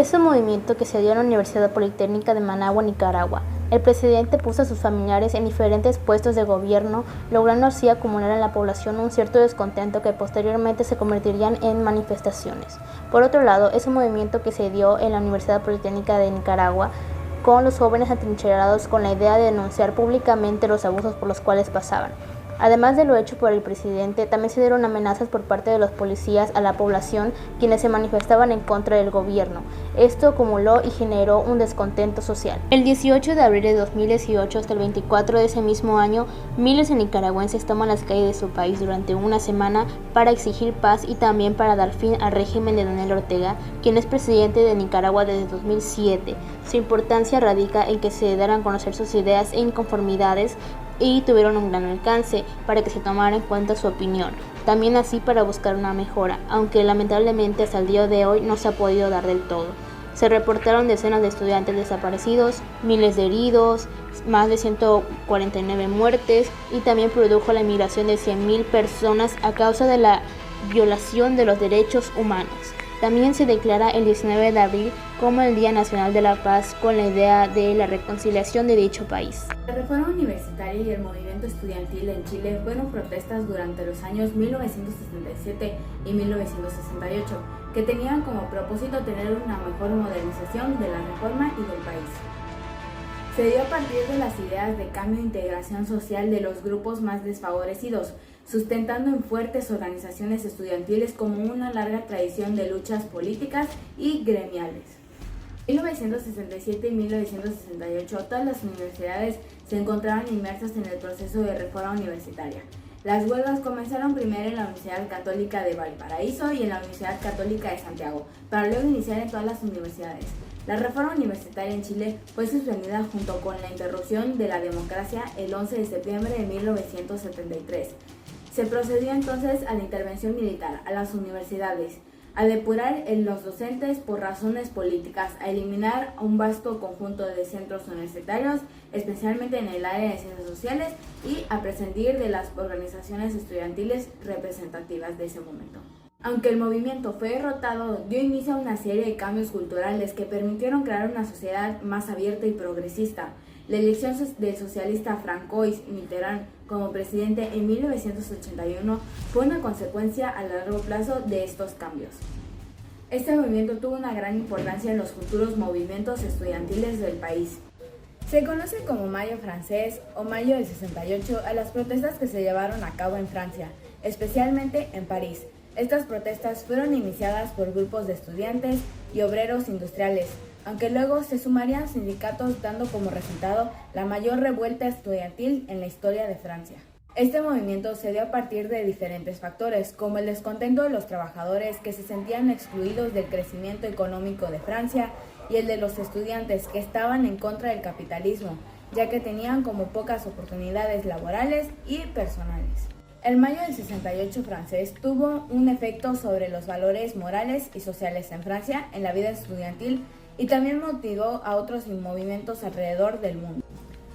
es un movimiento que se dio en la Universidad Politécnica de Managua, Nicaragua. El presidente puso a sus familiares en diferentes puestos de gobierno, logrando así acumular en la población un cierto descontento que posteriormente se convertirían en manifestaciones. Por otro lado, es un movimiento que se dio en la Universidad Politécnica de Nicaragua, con los jóvenes atrincherados con la idea de denunciar públicamente los abusos por los cuales pasaban. Además de lo hecho por el presidente, también se dieron amenazas por parte de los policías a la población, quienes se manifestaban en contra del gobierno. Esto acumuló y generó un descontento social. El 18 de abril de 2018 hasta el 24 de ese mismo año, miles de nicaragüenses toman las calles de su país durante una semana para exigir paz y también para dar fin al régimen de Daniel Ortega, quien es presidente de Nicaragua desde 2007. Su importancia radica en que se dieran a conocer sus ideas e inconformidades y tuvieron un gran alcance para que se tomara en cuenta su opinión, también así para buscar una mejora, aunque lamentablemente hasta el día de hoy no se ha podido dar del todo. Se reportaron decenas de estudiantes desaparecidos, miles de heridos, más de 149 muertes y también produjo la emigración de 100.000 personas a causa de la violación de los derechos humanos. También se declara el 19 de abril como el Día Nacional de la Paz con la idea de la reconciliación de dicho país. La reforma universitaria y el movimiento estudiantil en Chile fueron protestas durante los años 1967 y 1968, que tenían como propósito tener una mejor modernización de la reforma y del país. Se dio a partir de las ideas de cambio e integración social de los grupos más desfavorecidos, sustentando en fuertes organizaciones estudiantiles como una larga tradición de luchas políticas y gremiales. En 1967 y 1968, todas las universidades se encontraban inmersas en el proceso de reforma universitaria. Las huelgas comenzaron primero en la Universidad Católica de Valparaíso y en la Universidad Católica de Santiago, para luego iniciar en todas las universidades. La reforma universitaria en Chile fue suspendida junto con la interrupción de la democracia el 11 de septiembre de 1973. Se procedió entonces a la intervención militar a las universidades, a depurar los docentes por razones políticas, a eliminar un vasto conjunto de centros universitarios, especialmente en el área de ciencias sociales, y a prescindir de las organizaciones estudiantiles representativas de ese momento. Aunque el movimiento fue derrotado, dio inicio a una serie de cambios culturales que permitieron crear una sociedad más abierta y progresista. La elección del socialista Francois Mitterrand como presidente en 1981 fue una consecuencia a largo plazo de estos cambios. Este movimiento tuvo una gran importancia en los futuros movimientos estudiantiles del país. Se conoce como Mayo francés o Mayo del 68 a las protestas que se llevaron a cabo en Francia, especialmente en París. Estas protestas fueron iniciadas por grupos de estudiantes y obreros industriales, aunque luego se sumarían sindicatos, dando como resultado la mayor revuelta estudiantil en la historia de Francia. Este movimiento se dio a partir de diferentes factores, como el descontento de los trabajadores que se sentían excluidos del crecimiento económico de Francia y el de los estudiantes que estaban en contra del capitalismo, ya que tenían como pocas oportunidades laborales y personales. El Mayo del 68 francés tuvo un efecto sobre los valores morales y sociales en Francia, en la vida estudiantil, y también motivó a otros movimientos alrededor del mundo.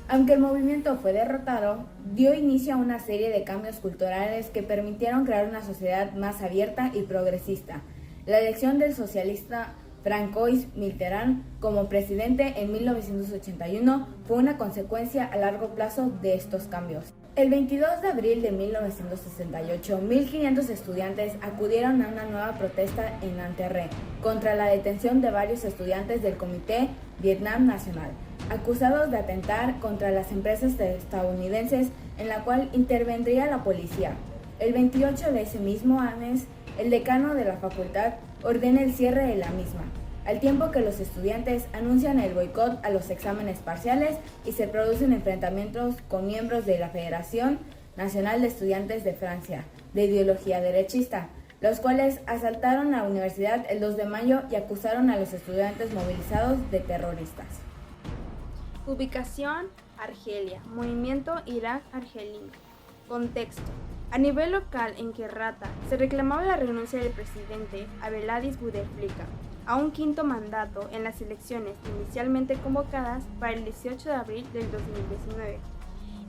Aunque el movimiento fue derrotado, dio inicio a una serie de cambios culturales que permitieron crear una sociedad más abierta y progresista. La elección del socialista Francois Mitterrand como presidente en 1981 fue una consecuencia a largo plazo de estos cambios. El 22 de abril de 1968, 1.500 estudiantes acudieron a una nueva protesta en Nanterre contra la detención de varios estudiantes del Comité Vietnam Nacional, acusados de atentar contra las empresas estadounidenses, en la cual intervendría la policía. El 28 de ese mismo mes, el decano de la facultad ordena el cierre de la misma, al tiempo que los estudiantes anuncian el boicot a los exámenes parciales y se producen enfrentamientos con miembros de la Federación Nacional de Estudiantes de Francia, de ideología derechista, los cuales asaltaron la universidad el 2 de mayo y acusaron a los estudiantes movilizados de terroristas. Ubicación: Argelia, Movimiento Irak-Argelino. Contexto: a nivel local en Querrata se reclamaba la renuncia del presidente Abdelaziz Bouteflika a un quinto mandato en las elecciones inicialmente convocadas para el 18 de abril del 2019.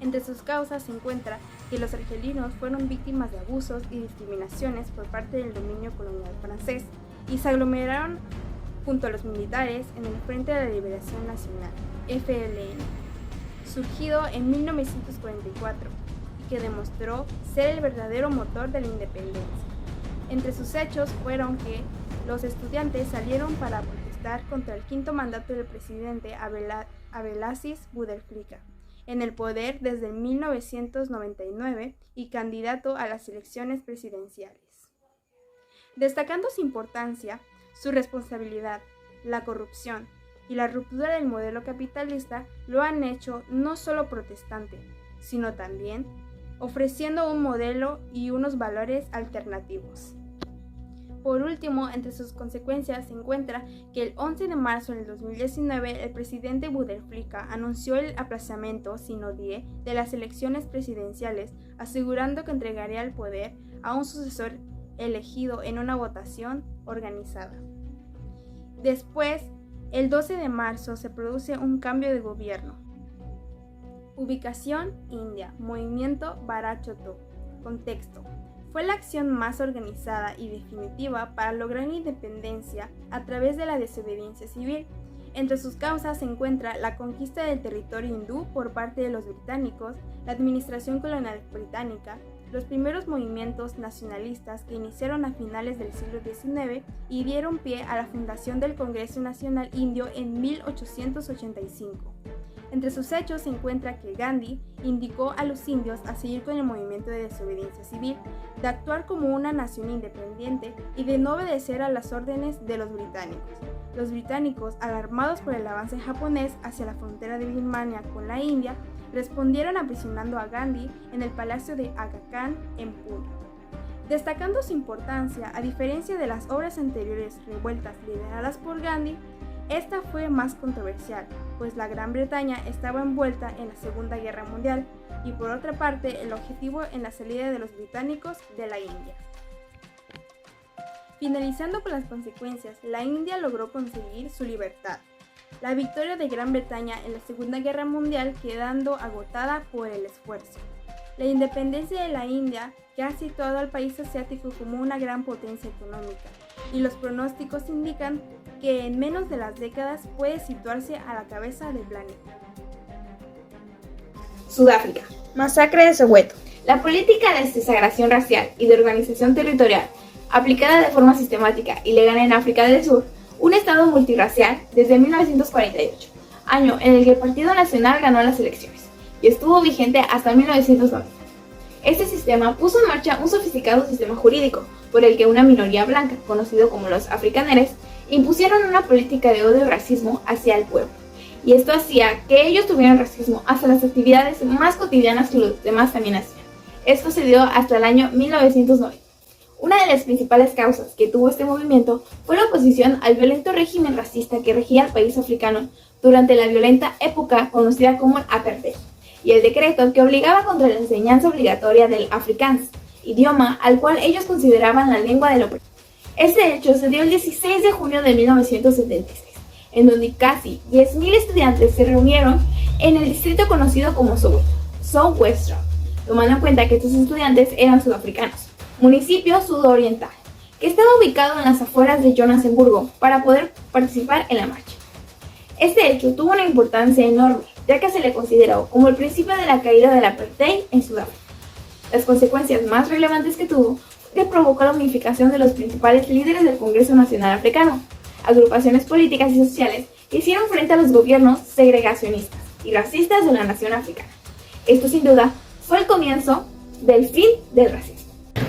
Entre sus causas se encuentra que los argelinos fueron víctimas de abusos y discriminaciones por parte del dominio colonial francés y se aglomeraron junto a los militares en el Frente de la Liberación Nacional, FLN, surgido en 1944 y que demostró ser el verdadero motor de la independencia. Entre sus hechos fueron que los estudiantes salieron para protestar contra el quinto mandato del presidente Abdelaziz Bouteflika, en el poder desde 1999 y candidato a las elecciones presidenciales. Destacando su importancia, su responsabilidad, la corrupción y la ruptura del modelo capitalista lo han hecho no solo protestante, sino también ofreciendo un modelo y unos valores alternativos. Por último, entre sus consecuencias se encuentra que el 11 de marzo del 2019 el presidente Bouteflika anunció el aplazamiento sine die de las elecciones presidenciales, asegurando que entregaría el poder a un sucesor elegido en una votación organizada. Después, el 12 de marzo se produce un cambio de gobierno. Ubicación: India, movimiento Bharat Chauthao. Contexto: fue la acción más organizada y definitiva para lograr la independencia a través de la desobediencia civil. Entre sus causas se encuentra la conquista del territorio hindú por parte de los británicos, la administración colonial británica, los primeros movimientos nacionalistas que iniciaron a finales del siglo XIX y dieron pie a la fundación del Congreso Nacional Indio en 1885. Entre sus hechos se encuentra que Gandhi indicó a los indios a seguir con el movimiento de desobediencia civil, de actuar como una nación independiente y de no obedecer a las órdenes de los británicos. Los británicos, alarmados por el avance japonés hacia la frontera de Birmania con la India, respondieron aprisionando a Gandhi en el Palacio de Aga Khan en Pune. Destacando su importancia, a diferencia de las obras anteriores revueltas lideradas por Gandhi, esta fue más controversial, pues la Gran Bretaña estaba envuelta en la Segunda Guerra Mundial y por otra parte el objetivo en la salida de los británicos de la India. Finalizando con las consecuencias, la India logró conseguir su libertad. La victoria de Gran Bretaña en la Segunda Guerra Mundial quedando agotada por el esfuerzo. La independencia de la India, que ha situado al país asiático como una gran potencia económica, y los pronósticos indican que en menos de las décadas puede situarse a la cabeza del planeta. Sudáfrica. Masacre de Soweto. La política de desagresión racial y de organización territorial, aplicada de forma sistemática y legal en África del Sur, un estado multirracial desde 1948, año en el que el Partido Nacional ganó las elecciones, y estuvo vigente hasta 1990. Este sistema puso en marcha un sofisticado sistema jurídico, por el que una minoría blanca, conocido como los africaneres, impusieron una política de odio y racismo hacia el pueblo, y esto hacía que ellos tuvieran racismo hacia las actividades más cotidianas que los demás también hacían. Esto se dio hasta el año 1990. Una de las principales causas que tuvo este movimiento fue la oposición al violento régimen racista que regía al país africano durante la violenta época conocida como el apartheid, y el decreto que obligaba contra la enseñanza obligatoria del Afrikaans, idioma al cual ellos consideraban la lengua del opresor. Este hecho se dio el 16 de junio de 1976, en donde casi 10.000 estudiantes se reunieron en el distrito conocido como Soweto, South-West, tomando en cuenta que estos estudiantes eran sudafricanos, municipio sudoriental, que estaba ubicado en las afueras de Johannesburgo para poder participar en la marcha. Este hecho tuvo una importancia enorme, ya que se le consideró como el principio de la caída del apartheid en Sudáfrica. Las consecuencias más relevantes que tuvo fue que provocó la unificación de los principales líderes del Congreso Nacional Africano, agrupaciones políticas y sociales que hicieron frente a los gobiernos segregacionistas y racistas de la nación africana. Esto sin duda fue el comienzo del fin del racismo.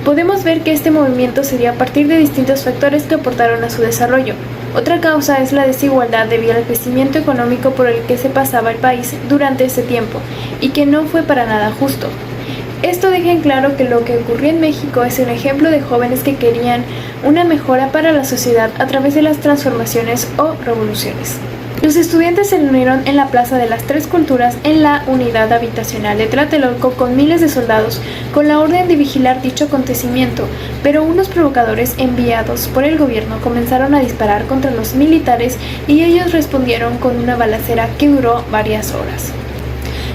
Podemos ver que este movimiento se dio a partir de distintos factores que aportaron a su desarrollo. Otra causa es la desigualdad debido al crecimiento económico por el que se pasaba el país durante ese tiempo y que no fue para nada justo. Esto deja en claro que lo que ocurrió en México es un ejemplo de jóvenes que querían una mejora para la sociedad a través de las transformaciones o revoluciones. Los estudiantes se reunieron en la Plaza de las Tres Culturas en la unidad habitacional de Tlatelolco con miles de soldados con la orden de vigilar dicho acontecimiento, pero unos provocadores enviados por el gobierno comenzaron a disparar contra los militares y ellos respondieron con una balacera que duró varias horas.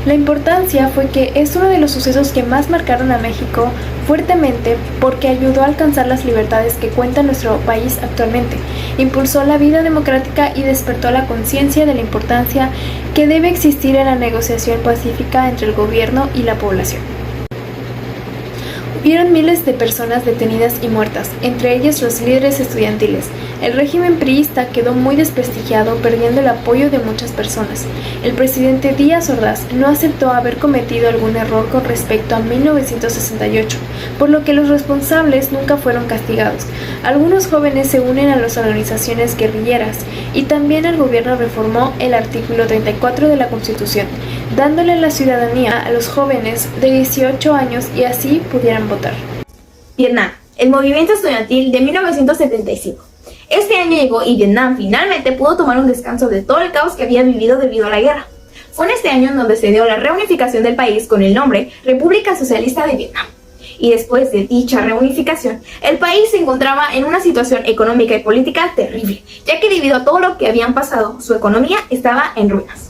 La importancia fue que es uno de los sucesos que más marcaron a México fuertemente porque ayudó a alcanzar las libertades que cuenta nuestro país actualmente, impulsó la vida democrática y despertó la conciencia de la importancia que debe existir en la negociación pacífica entre el gobierno y la población. Hubieron miles de personas detenidas y muertas, entre ellas los líderes estudiantiles. El régimen priista quedó muy desprestigiado, perdiendo el apoyo de muchas personas. El presidente Díaz Ordaz no aceptó haber cometido algún error con respecto a 1968, por lo que los responsables nunca fueron castigados. Algunos jóvenes se unen a las organizaciones guerrilleras y también el gobierno reformó el artículo 34 de la Constitución, dándole la ciudadanía a los jóvenes de 18 años y así pudieran votar. Vietnam, el movimiento estudiantil de 1975. Este año llegó y Vietnam finalmente pudo tomar un descanso de todo el caos que había vivido debido a la guerra. Fue en este año en donde se dio la reunificación del país con el nombre República Socialista de Vietnam. Y después de dicha reunificación, el país se encontraba en una situación económica y política terrible, ya que debido a todo lo que habían pasado, su economía estaba en ruinas.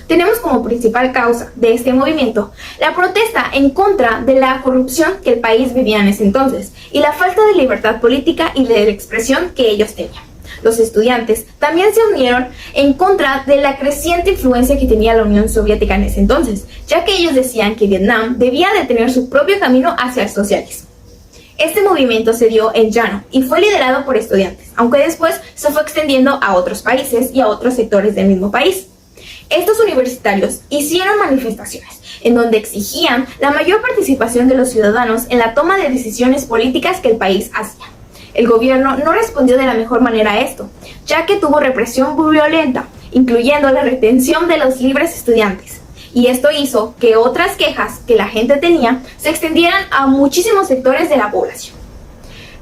Tenemos como principal causa de este movimiento la protesta en contra de la corrupción que el país vivía en ese entonces y la falta de libertad política y de expresión que ellos tenían. Los estudiantes también se unieron en contra de la creciente influencia que tenía la Unión Soviética en ese entonces, ya que ellos decían que Vietnam debía de tener su propio camino hacia el socialismo. Este movimiento se dio en llano y fue liderado por estudiantes, aunque después se fue extendiendo a otros países y a otros sectores del mismo país. Estos universitarios hicieron manifestaciones en donde exigían la mayor participación de los ciudadanos en la toma de decisiones políticas que el país hacía. El gobierno no respondió de la mejor manera a esto, ya que tuvo represión muy violenta, incluyendo la retención de los libres estudiantes. Y esto hizo que otras quejas que la gente tenía se extendieran a muchísimos sectores de la población.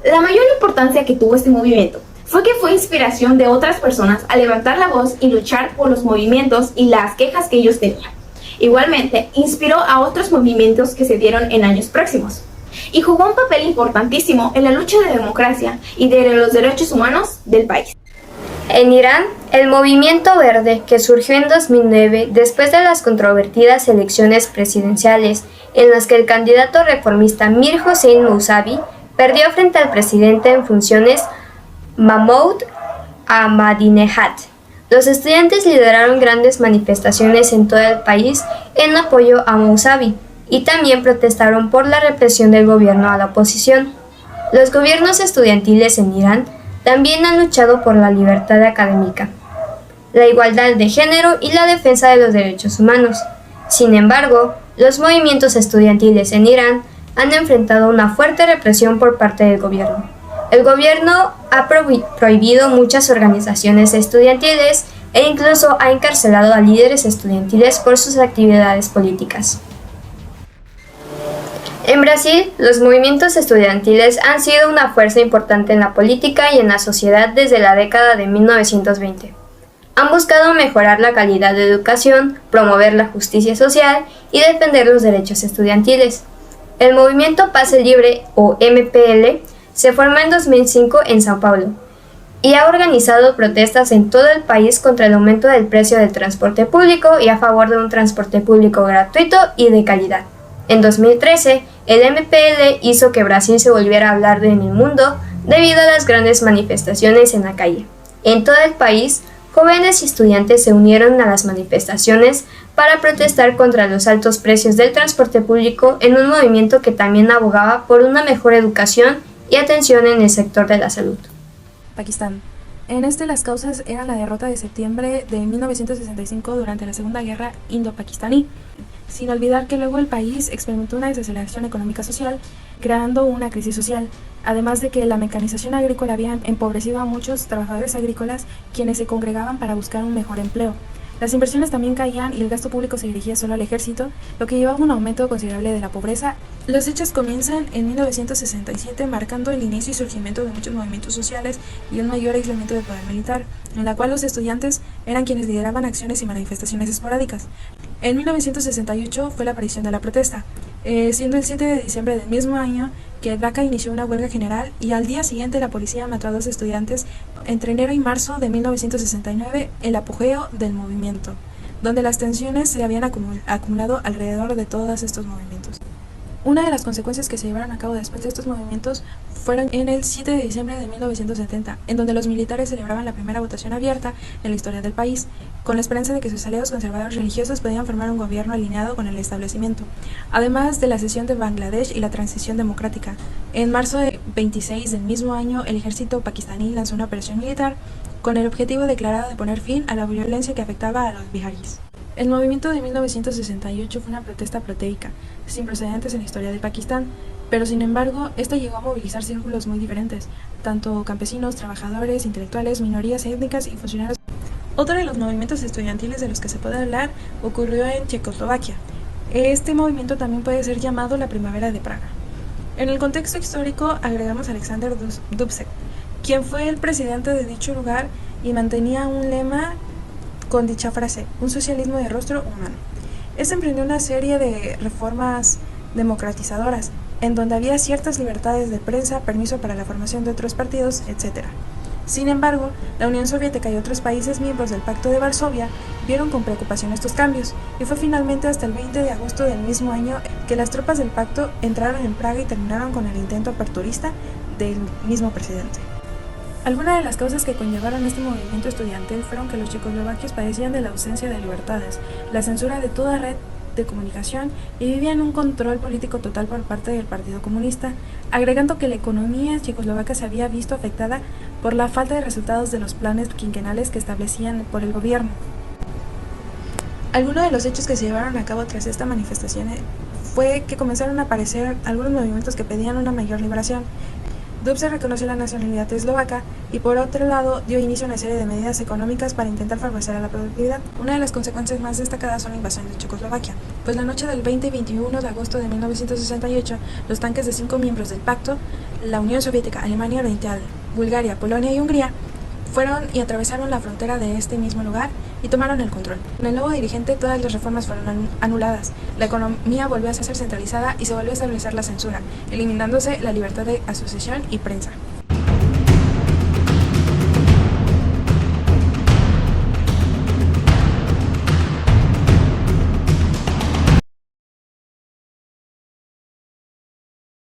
La mayor importancia que tuvo este movimiento fue que fue inspiración de otras personas a levantar la voz y luchar por los movimientos y las quejas que ellos tenían. Igualmente, inspiró a otros movimientos que se dieron en años próximos y jugó un papel importantísimo en la lucha de democracia y de los derechos humanos del país. En Irán, el movimiento verde, que surgió en 2009 después de las controvertidas elecciones presidenciales en las que el candidato reformista Mir Hossein Mousavi perdió frente al presidente en funciones Mahmoud Ahmadinejad. Los estudiantes lideraron grandes manifestaciones en todo el país en apoyo a Mousavi y también protestaron por la represión del gobierno a la oposición. Los gobiernos estudiantiles en Irán también han luchado por la libertad académica, la igualdad de género y la defensa de los derechos humanos. Sin embargo, los movimientos estudiantiles en Irán han enfrentado una fuerte represión por parte del gobierno. El gobierno ha prohibido muchas organizaciones estudiantiles e incluso ha encarcelado a líderes estudiantiles por sus actividades políticas. En Brasil, los movimientos estudiantiles han sido una fuerza importante en la política y en la sociedad desde la década de 1920. Han buscado mejorar la calidad de educación, promover la justicia social y defender los derechos estudiantiles. El movimiento Pase Libre, o MPL, se formó en 2005 en Sao Paulo y ha organizado protestas en todo el país contra el aumento del precio del transporte público y a favor de un transporte público gratuito y de calidad. En 2013, el MPL hizo que Brasil se volviera a hablar en el mundo debido a las grandes manifestaciones en la calle. En todo el país, jóvenes y estudiantes se unieron a las manifestaciones para protestar contra los altos precios del transporte público en un movimiento que también abogaba por una mejor educación y atención en el sector de la salud. Pakistán. En las causas eran la derrota de septiembre de 1965 durante la Segunda Guerra Indo-Pakistaní, sin olvidar que luego el país experimentó una desaceleración económica social, creando una crisis social, además de que la mecanización agrícola había empobrecido a muchos trabajadores agrícolas quienes se congregaban para buscar un mejor empleo. Las inversiones también caían y el gasto público se dirigía solo al ejército, lo que llevaba a un aumento considerable de la pobreza. Los hechos comienzan en 1967, marcando el inicio y surgimiento de muchos movimientos sociales y un mayor aislamiento del poder militar, en la cual los estudiantes eran quienes lideraban acciones y manifestaciones esporádicas. En 1968 fue la aparición de la protesta, siendo el 7 de diciembre del mismo año que Dhaka inició una huelga general y al día siguiente la policía mató a 2 estudiantes entre enero y marzo de 1969, el apogeo del movimiento, donde las tensiones se habían acumulado alrededor de todos estos movimientos. Una de las consecuencias que se llevaron a cabo después de estos movimientos fueron en el 7 de diciembre de 1970, en donde los militares celebraban la primera votación abierta en la historia del país, con la esperanza de que sus aliados conservadores religiosos podían formar un gobierno alineado con el establecimiento, además de la cesión de Bangladesh y la transición democrática. En marzo del 26 del mismo año, el ejército pakistaní lanzó una operación militar con el objetivo declarado de poner fin a la violencia que afectaba a los biharis. El movimiento de 1968 fue una protesta proteica, sin precedentes en la historia de Pakistán, pero sin embargo, esto llegó a movilizar círculos muy diferentes, tanto campesinos, trabajadores, intelectuales, minorías étnicas y funcionarios. Otro de los movimientos estudiantiles de los que se puede hablar ocurrió en Checoslovaquia. Este movimiento también puede ser llamado la Primavera de Praga. En el contexto histórico agregamos a Alexander Dubček, quien fue el presidente de dicho lugar y mantenía un lema con dicha frase: un socialismo de rostro humano. Este emprendió una serie de reformas democratizadoras, en donde había ciertas libertades de prensa, permiso para la formación de otros partidos, etc. Sin embargo, la Unión Soviética y otros países miembros del Pacto de Varsovia vieron con preocupación estos cambios, y fue finalmente hasta el 20 de agosto del mismo año que las tropas del pacto entraron en Praga y terminaron con el intento aperturista del mismo presidente. Algunas de las causas que conllevaron este movimiento estudiantil fueron que los checoslovaquios padecían de la ausencia de libertades, la censura de toda red de comunicación y vivían un control político total por parte del Partido Comunista, agregando que la economía checoslovaca se había visto afectada por la falta de resultados de los planes quinquenales que establecían por el gobierno. Algunos de los hechos que se llevaron a cabo tras esta manifestación fue que comenzaron a aparecer algunos movimientos que pedían una mayor liberación. Dubček reconoció la nacionalidad eslovaca y por otro lado dio inicio a una serie de medidas económicas para intentar favorecer a la productividad. Una de las consecuencias más destacadas son la invasión de Checoslovaquia, pues la noche del 20 y 21 de agosto de 1968, los tanques de 5 miembros del pacto, la Unión Soviética, Alemania Oriental, Bulgaria, Polonia y Hungría, fueron y atravesaron la frontera de este mismo lugar y tomaron el control. Con el nuevo dirigente, todas las reformas fueron anuladas, la economía volvió a ser centralizada y se volvió a establecer la censura, eliminándose la libertad de asociación y prensa.